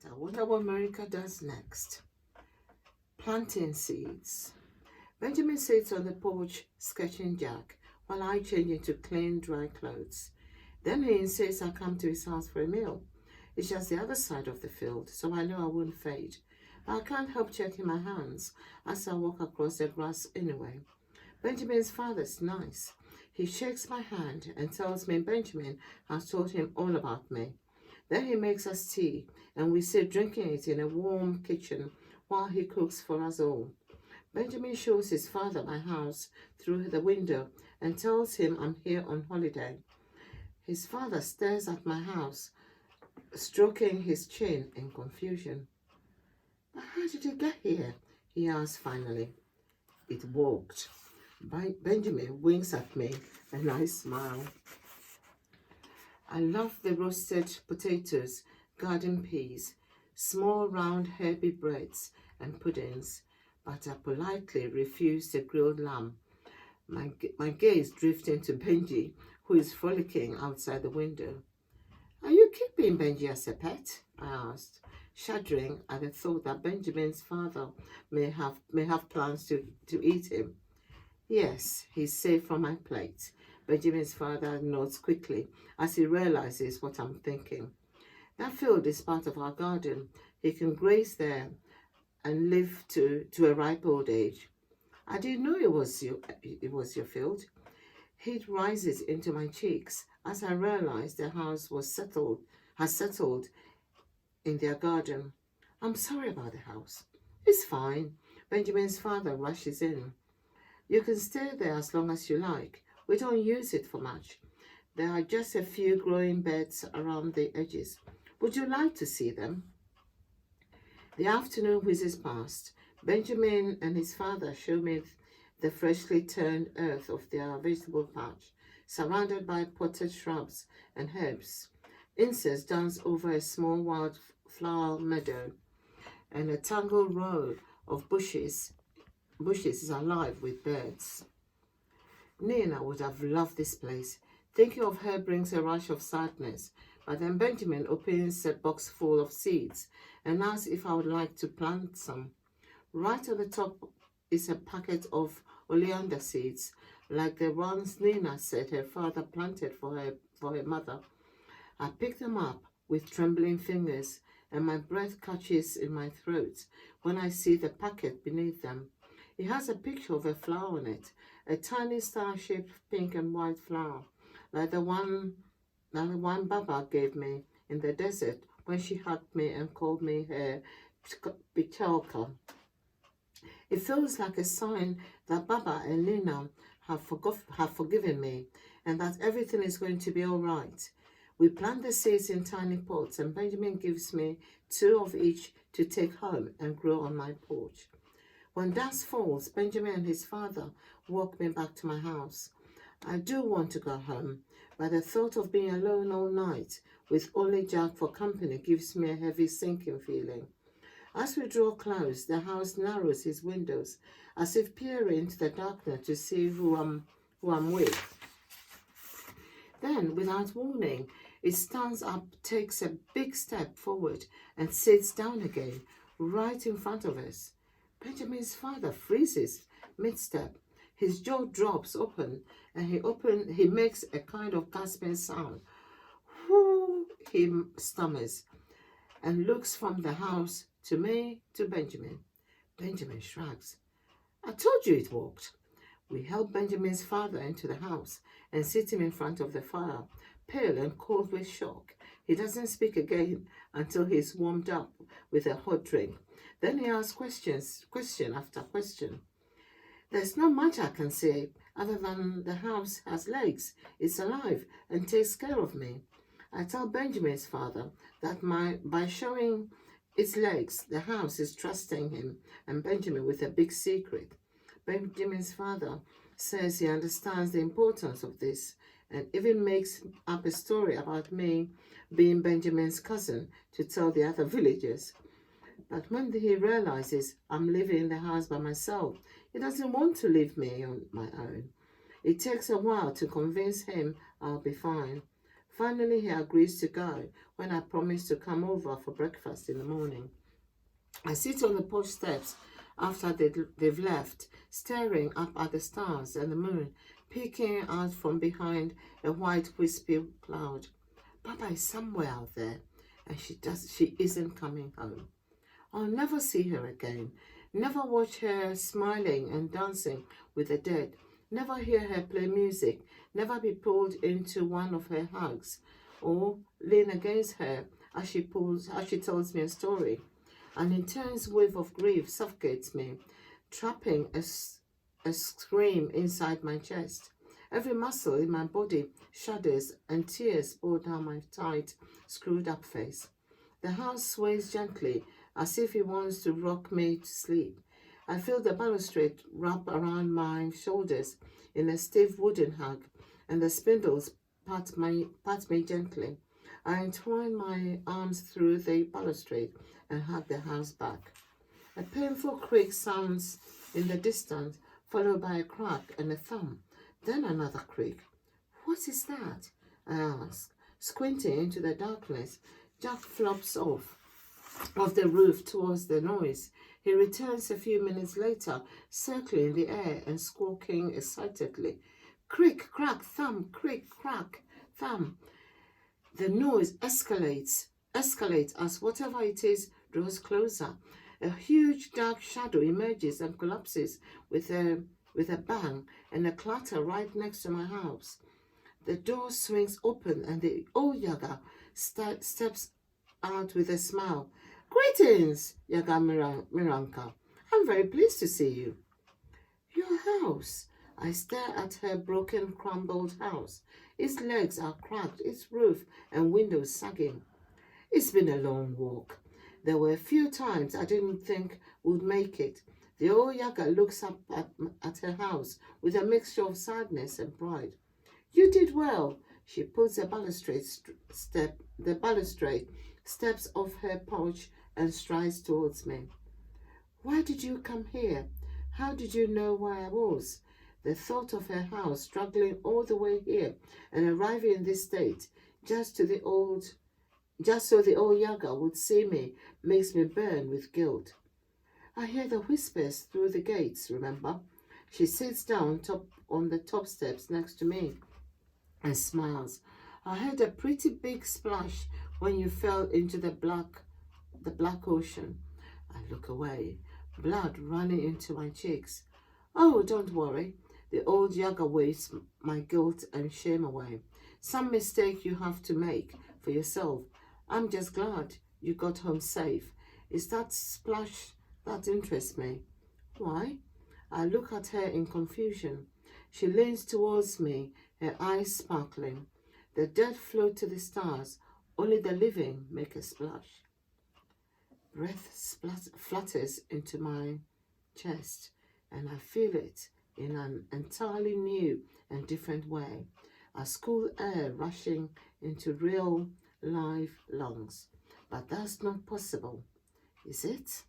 I wonder what America does next. Planting seeds. Benjamin sits on the porch sketching Jack while I change into clean, dry clothes. Then he insists I come to his house for a meal. It's just the other side of the field, so I know I won't fade. But I can't help checking my hands as I walk across the grass anyway. Benjamin's father's nice. He shakes my hand and tells me Benjamin has told him all about me. Then he makes us tea, and we sit drinking it in a warm kitchen while he cooks for us all. Benjamin shows his father my house through the window and tells him I'm here on holiday. His father stares at my house, stroking his chin in confusion. "But how did you get here?" he asks finally. "It walked." Benjamin winks at me and I smile. I love the roasted potatoes, garden peas, small round herby breads and puddings, but I politely refuse the grilled lamb. My gaze drifting to Benji, who is frolicking outside the window. "Are you keeping Benji as a pet?" I asked, shuddering at the thought that Benjamin's father may have plans to eat him. "Yes, he's safe from my plate." Benjamin's father nods quickly as he realizes what I'm thinking. "That field is part of our garden. He can graze there and live to a ripe old age." "I didn't know it was your field." Heat rises into my cheeks as I realize the house has settled in their garden. "I'm sorry about the house." "It's fine." Benjamin's father rushes in. "You can stay there as long as you like. We don't use it for much. There are just a few growing beds around the edges. Would you like to see them?" The afternoon whizzes past. Benjamin and his father show me the freshly turned earth of their vegetable patch, surrounded by potted shrubs and herbs. Insects dance over a small wildflower meadow, and a tangled row of bushes is alive with birds. Nina would have loved this place. Thinking of her brings a rush of sadness, but then Benjamin opens a box full of seeds and asks if I would like to plant some. Right at the top is a packet of oleander seeds, like the ones Nina said her father planted for her mother. I pick them up with trembling fingers, and my breath catches in my throat when I see the packet beneath them. It has a picture of a flower on it, a tiny star-shaped pink and white flower, like the one Baba gave me in the desert when she hugged me and called me her Pichelka. It feels like a sign that Baba and Nina have forgiven me and that everything is going to be all right. We plant the seeds in tiny pots, and Benjamin gives me 2 of each to take home and grow on my porch. When dusk falls, Benjamin and his father walk me back to my house. I do want to go home, but the thought of being alone all night with only Jack for company gives me a heavy sinking feeling. As we draw close, the house narrows its windows, as if peering into the darkness to see who I'm with. Then, without warning, it stands up, takes a big step forward, and sits down again, right in front of us. Benjamin's father freezes mid-step. His jaw drops open, and he makes a kind of gasping sound. "Whoo," he stammers, and looks from the house to me to Benjamin. Benjamin shrugs. "I told you it walked." We help Benjamin's father into the house and sit him in front of the fire, pale and cold with shock. He doesn't speak again until he's warmed up with a hot drink. Then he asks question after question. There's not much I can say other than the house has legs, it's alive, and takes care of me. I tell Benjamin's father that by showing its legs, the house is trusting him and Benjamin with a big secret. Benjamin's father says he understands the importance of this and even makes up a story about me being Benjamin's cousin to tell the other villagers. But when he realizes I'm living in the house by myself, he doesn't want to leave me on my own. It takes a while to convince him I'll be fine. Finally, he agrees to go when I promise to come over for breakfast in the morning. I sit on the porch steps after they've left, staring up at the stars and the moon, peeking out from behind a white wispy cloud. Papa is somewhere out there, and she isn't coming home. I'll never see her again, never watch her smiling and dancing with the dead, never hear her play music, never be pulled into one of her hugs, or lean against her as she tells me a story. An intense wave of grief suffocates me, trapping a scream inside my chest. Every muscle in my body shudders and tears pour down my tight, screwed up face. The house sways gently as if it wants to rock me to sleep. I feel the balustrade wrap around my shoulders in a stiff wooden hug, and the spindles pat me gently. I entwine my arms through the balustrade and hug the house back. A painful creak sounds in the distance, followed by a crack and a thump, then another creak. What is that? I ask, squinting into the darkness. Jack flops off the roof towards the noise. He returns a few minutes later, circling in the air and squawking excitedly. Creak, crack, thump, creak, crack, thump. The noise escalates as whatever it is draws closer. A huge dark shadow emerges and collapses with a bang and a clatter right next to my house. The door swings open and the old Yaga steps out with a smile. Greetings, Yaga Miranka. I'm very pleased to see you. Your house. I stare at her broken, crumbled house. Its legs are cracked, its roof and windows sagging. It's been a long walk. There were a few times I didn't think we'd make it. The old Yaga looks up at her house with a mixture of sadness and pride. You did well. She puts the balustrade steps off her porch and strides towards me. Why did you come here? How did you know where I was? The thought of her house struggling all the way here and arriving in this state just so the old Yaga would see me makes me burn with guilt. I hear the whispers through the gates, remember? She sits down on the top steps next to me and smiles. I heard a pretty big splash when you fell into the black ocean. I look away, blood running into my cheeks. Oh, don't worry. The old Yaga waves my guilt and shame away. Some mistake you have to make for yourself. I'm just glad you got home safe. It's that splash that interests me. Why? I look at her in confusion. She leans towards me, her eyes sparkling. The dead float to the stars. Only the living make a splash. Breath flutters into my chest, and I feel it in an entirely new and different way, as cool air rushing into real, live lungs. But that's not possible, is it?